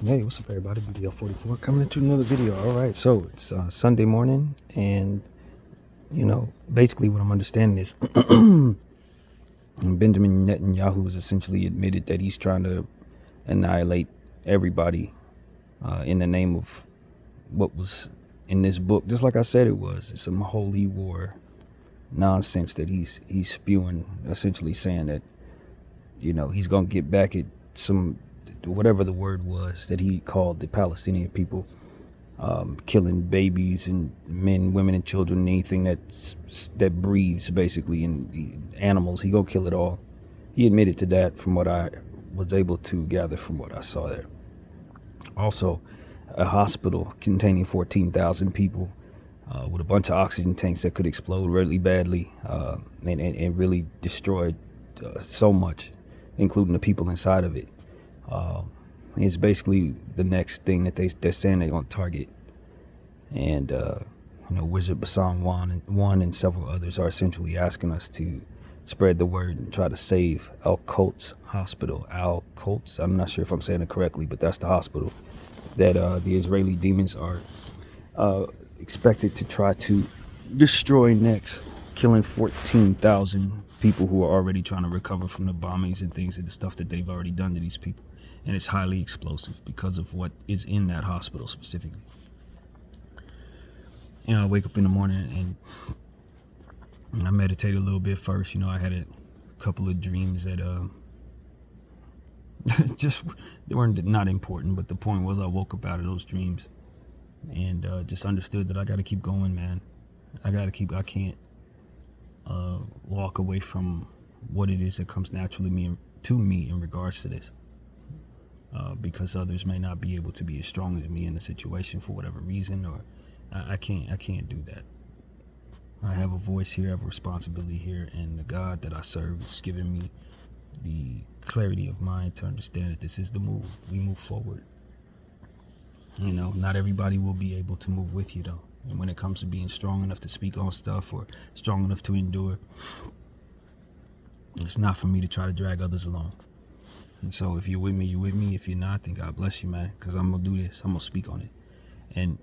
Hey, what's up, everybody? BDF 44 coming into another video. All right, so it's Sunday morning, and basically what I'm understanding is Benjamin Netanyahu has essentially admitted that he's trying to annihilate everybody in the name of what was in this book. Just like I said, it's some holy war nonsense that he's spewing, essentially saying that he's gonna get back at some, whatever the word was that he called the Palestinian people, killing babies and men, women, and children, and anything that breathes, basically, and animals. He go kill it all. He admitted to that, from what I was able to gather from what I saw there. Also, a hospital containing 14,000 people with a bunch of oxygen tanks that could explode really badly and really destroy so much, including the people inside of it. It's basically the next thing that they're saying they're going to target. And, Wizard Basan One and several others are essentially asking us to spread the word and try to save Al-Quds Hospital. Al-Quds, I'm not sure if I'm saying it correctly, but that's the hospital that the Israeli demons are expected to try to destroy next, killing 14,000 people who are already trying to recover from the bombings and things and the stuff that they've already done to these people. And it's highly explosive because of what is in that hospital specifically. I wake up in the morning and I meditate a little bit first. I had a couple of dreams that they weren't not important, but the point was I woke up out of those dreams and just understood that I got to keep going, man. I can't walk away from what it is that comes naturally to me in regards to this, because others may not be able to be as strong as me in the situation for whatever reason, or I can't do that. I have a voice here, I have a responsibility here, and the God that I serve is giving me the clarity of mind to understand that this is the move. We move forward. Not everybody will be able to move with you, though. And when it comes to being strong enough to speak on stuff or strong enough to endure, it's not for me to try to drag others along. And so if you're with me, you're with me. If you're not, then God bless you, man, because I'm going to do this. I'm going to speak on it. And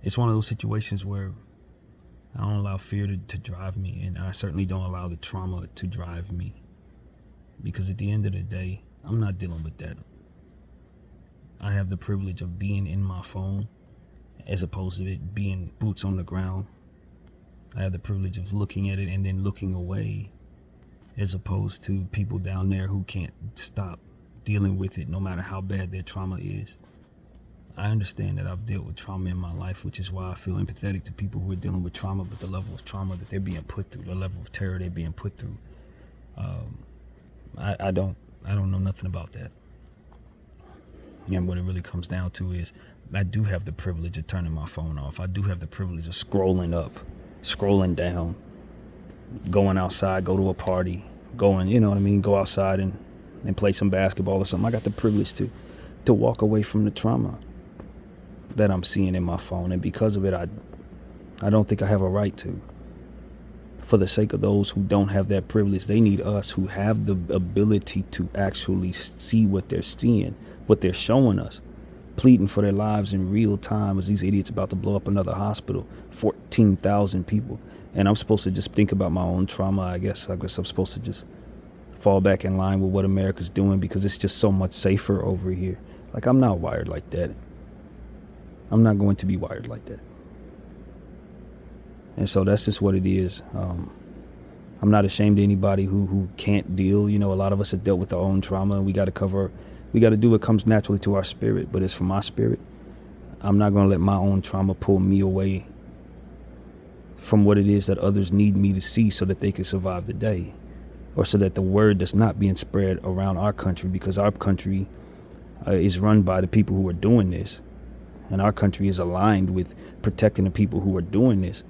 it's one of those situations where I don't allow fear to drive me, and I certainly don't allow the trauma to drive me, because at the end of the day, I'm not dealing with that. I have the privilege of being in my phone as opposed to it being boots on the ground. I have the privilege of looking at it and then looking away, as opposed to people down there who can't stop dealing with it no matter how bad their trauma is. I understand that I've dealt with trauma in my life, which is why I feel empathetic to people who are dealing with trauma, but the level of trauma that they're being put through, the level of terror they're being put through, I don't know nothing about that. And what it really comes down to is I do have the privilege of turning my phone off. I do have the privilege of scrolling up, scrolling down, going outside, go to a party, go outside and play some basketball or something. I got the privilege to walk away from the trauma that I'm seeing in my phone. And because of it, I don't think I have a right to. For the sake of those who don't have that privilege, they need us who have the ability to actually see what they're seeing, what they're showing us, pleading for their lives in real time as these idiots about to blow up another hospital, 14,000 people. And I'm supposed to just think about my own trauma. I guess I'm supposed to just fall back in line with what America's doing, because it's just so much safer over here. Like, I'm not wired like that. I'm not going to be wired like that. And so that's just what it is. I'm not ashamed of anybody who can't deal. A lot of us have dealt with our own trauma, and we got to do what comes naturally to our spirit. But as for my spirit, I'm not going to let my own trauma pull me away from what it is that others need me to see so that they can survive the day, or so that the word that's not being spread around our country, because our country is run by the people who are doing this, and our country is aligned with protecting the people who are doing this.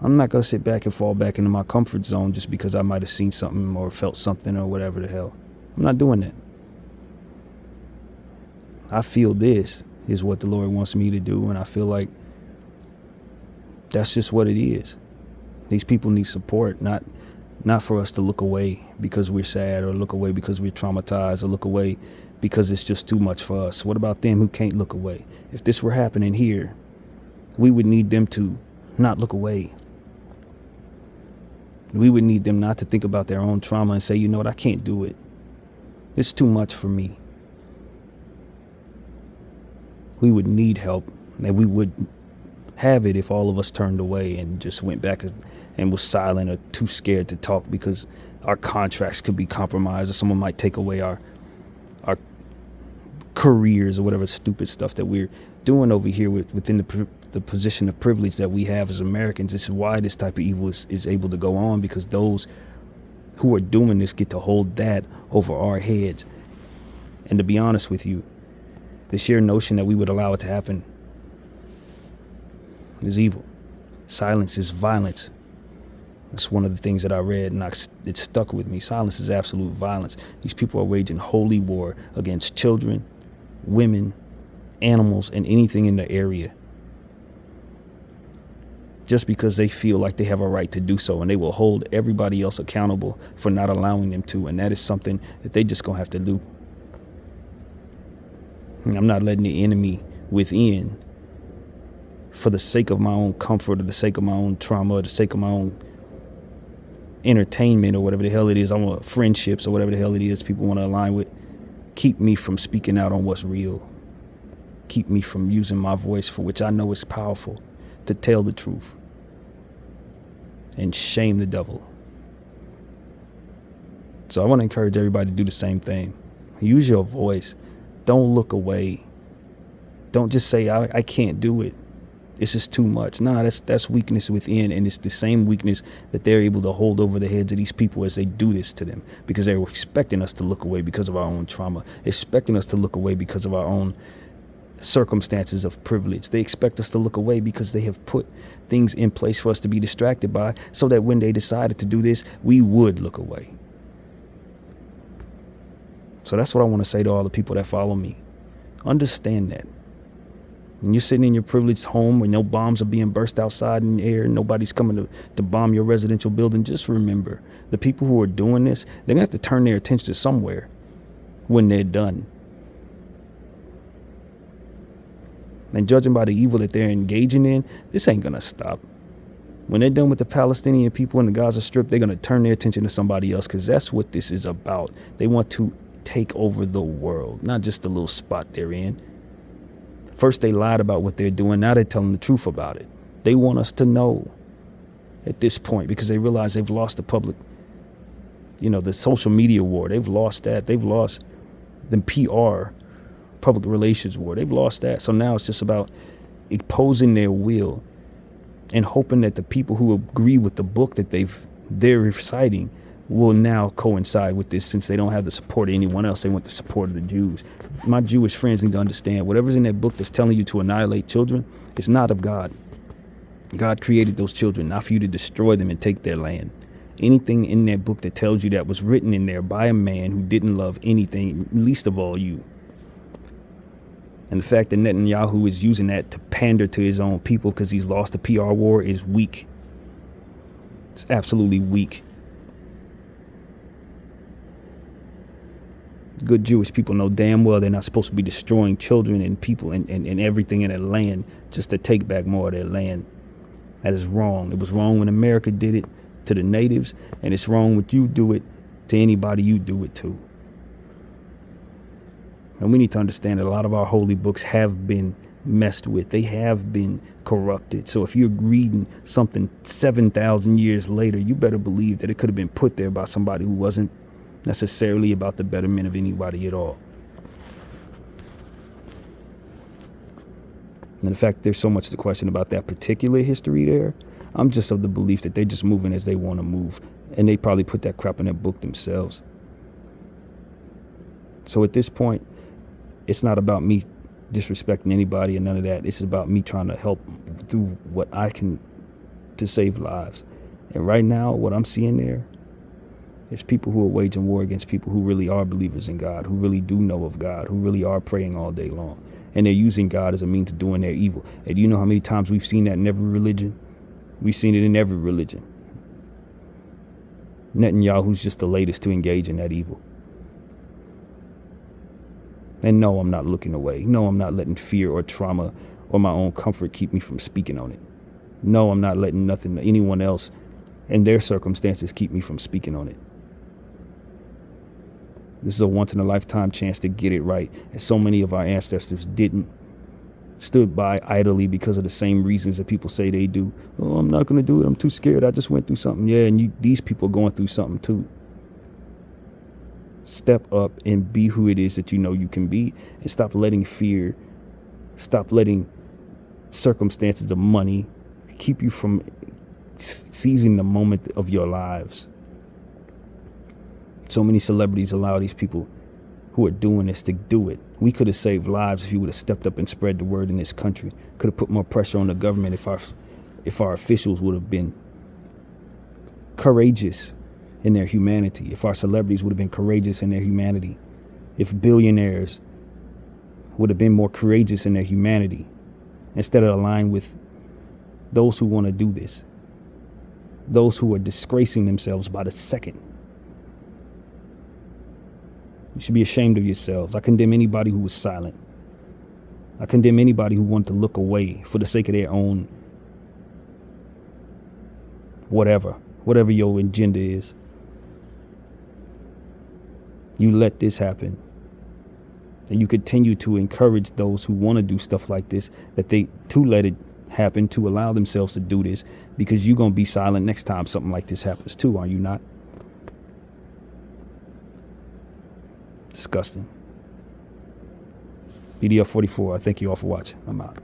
I'm not going to sit back and fall back into my comfort zone just because I might have seen something or felt something or whatever the hell. I'm not doing that. I feel this is what the Lord wants me to do, and I feel like that's just what it is. These people need support, not for us to look away because we're sad, or look away because we're traumatized, or look away because it's just too much for us. What about them who can't look away? If this were happening here, we would need them to not look away. We would need them not to think about their own trauma and say, you know what, I can't do it. It's too much for me. We would need help, and we would have it if all of us turned away and just went back and was silent or too scared to talk because our contracts could be compromised, or someone might take away our careers or whatever stupid stuff that we're doing over here within the position of privilege that we have as Americans. This is why this type of evil is able to go on, because those who are doing this get to hold that over our heads. And to be honest with you, the sheer notion that we would allow it to happen is evil. Silence is violence. That's one of the things that I read, and it stuck with me. Silence is absolute violence. These people are waging holy war against children, women, animals, and anything in the area, just because they feel like they have a right to do so, and they will hold everybody else accountable for not allowing them to, and that is something that they just gonna have to do. I'm not letting the enemy within for the sake of my own comfort, or the sake of my own trauma, or the sake of my own entertainment, or whatever the hell it is. I want friendships, or whatever the hell it is people want to align with. Keep me from speaking out on what's real. Keep me from using my voice, for which I know is powerful, to tell the truth and shame the devil. So I want to encourage everybody to do the same thing. Use your voice. Don't look away. Don't just say, I can't do it. This is too much. Nah, that's weakness within, and it's the same weakness that they're able to hold over the heads of these people as they do this to them, because they're expecting us to look away because of our own trauma, expecting us to look away because of our own circumstances of privilege. They expect us to look away because they have put things in place for us to be distracted by, so that when they decided to do this, we would look away. So that's what I want to say to all the people that follow me. Understand that. When you're sitting in your privileged home where no bombs are being burst outside in the air, and nobody's coming to bomb your residential building, just remember, the people who are doing this, they're going to have to turn their attention to somewhere when they're done. And judging by the evil that they're engaging in, this ain't going to stop. When they're done with the Palestinian people in the Gaza Strip, they're going to turn their attention to somebody else, because that's what this is about. They want to take over the world, not just the little spot they're in. First, they lied about what they're doing. Now they're telling the truth about it. They want us to know at this point, because they realize they've lost the public, the social media war. They've lost that. They've lost the PR, public relations war. They've lost that. So now it's just about imposing their will and hoping that the people who agree with the book that they're reciting will now coincide with this. Since they don't have the support of anyone else, they want the support of the Jews. My Jewish friends need to understand, whatever's in that book that's telling you to annihilate children, it's not of God. God created those children, not for you to destroy them and take their land. Anything in that book that tells you that was written in there by a man who didn't love anything, least of all you. And the fact that Netanyahu is using that to pander to his own people because he's lost the PR war is weak. It's absolutely weak. Good Jewish people know damn well they're not supposed to be destroying children and people and everything in their land just to take back more of their land. That is wrong. It was wrong when America did it to the natives, and it's wrong when you do it to anybody you do it to. And we need to understand that a lot of our holy books have been messed with. They have been corrupted. So if you're reading something 7,000 years later, you better believe that it could have been put there by somebody who wasn't necessarily about the betterment of anybody at all. And the fact there's so much to question about that particular history there, I'm just of the belief that they're just moving as they want to move. And they probably put that crap in their book themselves. So at this point, it's not about me disrespecting anybody or none of that. It's about me trying to help through what I can to save lives. And right now, what I'm seeing there is people who are waging war against people who really are believers in God, who really do know of God, who really are praying all day long. And they're using God as a means of doing their evil. And do you know how many times we've seen that in every religion? We've seen it in every religion. Netanyahu's just the latest to engage in that evil. And no, I'm not looking away. No, I'm not letting fear or trauma or my own comfort keep me from speaking on it. No, I'm not letting nothing, anyone else and their circumstances keep me from speaking on it. This is a once-in-a-lifetime chance to get it right. And so many of our ancestors didn't. Stood by idly because of the same reasons that people say they do. Oh, I'm not going to do it. I'm too scared. I just went through something. Yeah, and these people are going through something too. Step up and be who it is that you know you can be, and stop letting fear, stop letting circumstances of money keep you from seizing the moment of your lives. So many celebrities allow these people who are doing this to do it. We could have saved lives if you would have stepped up and spread the word in this country. Could have put more pressure on the government if our officials would have been courageous in their humanity. If our celebrities would have been courageous in their humanity. If billionaires would have been more courageous in their humanity instead of aligning with those who want to do this. Those who are disgracing themselves by the second. You should be ashamed of yourselves. I condemn anybody who was silent. I condemn anybody who wanted to look away for the sake of their own whatever your agenda is. You let this happen. And you continue to encourage those who want to do stuff like this, that they to let it happen, to allow themselves to do this, because you're going to be silent next time something like this happens too, are you not? Disgusting. BDF 44, I thank you all for watching. I'm out.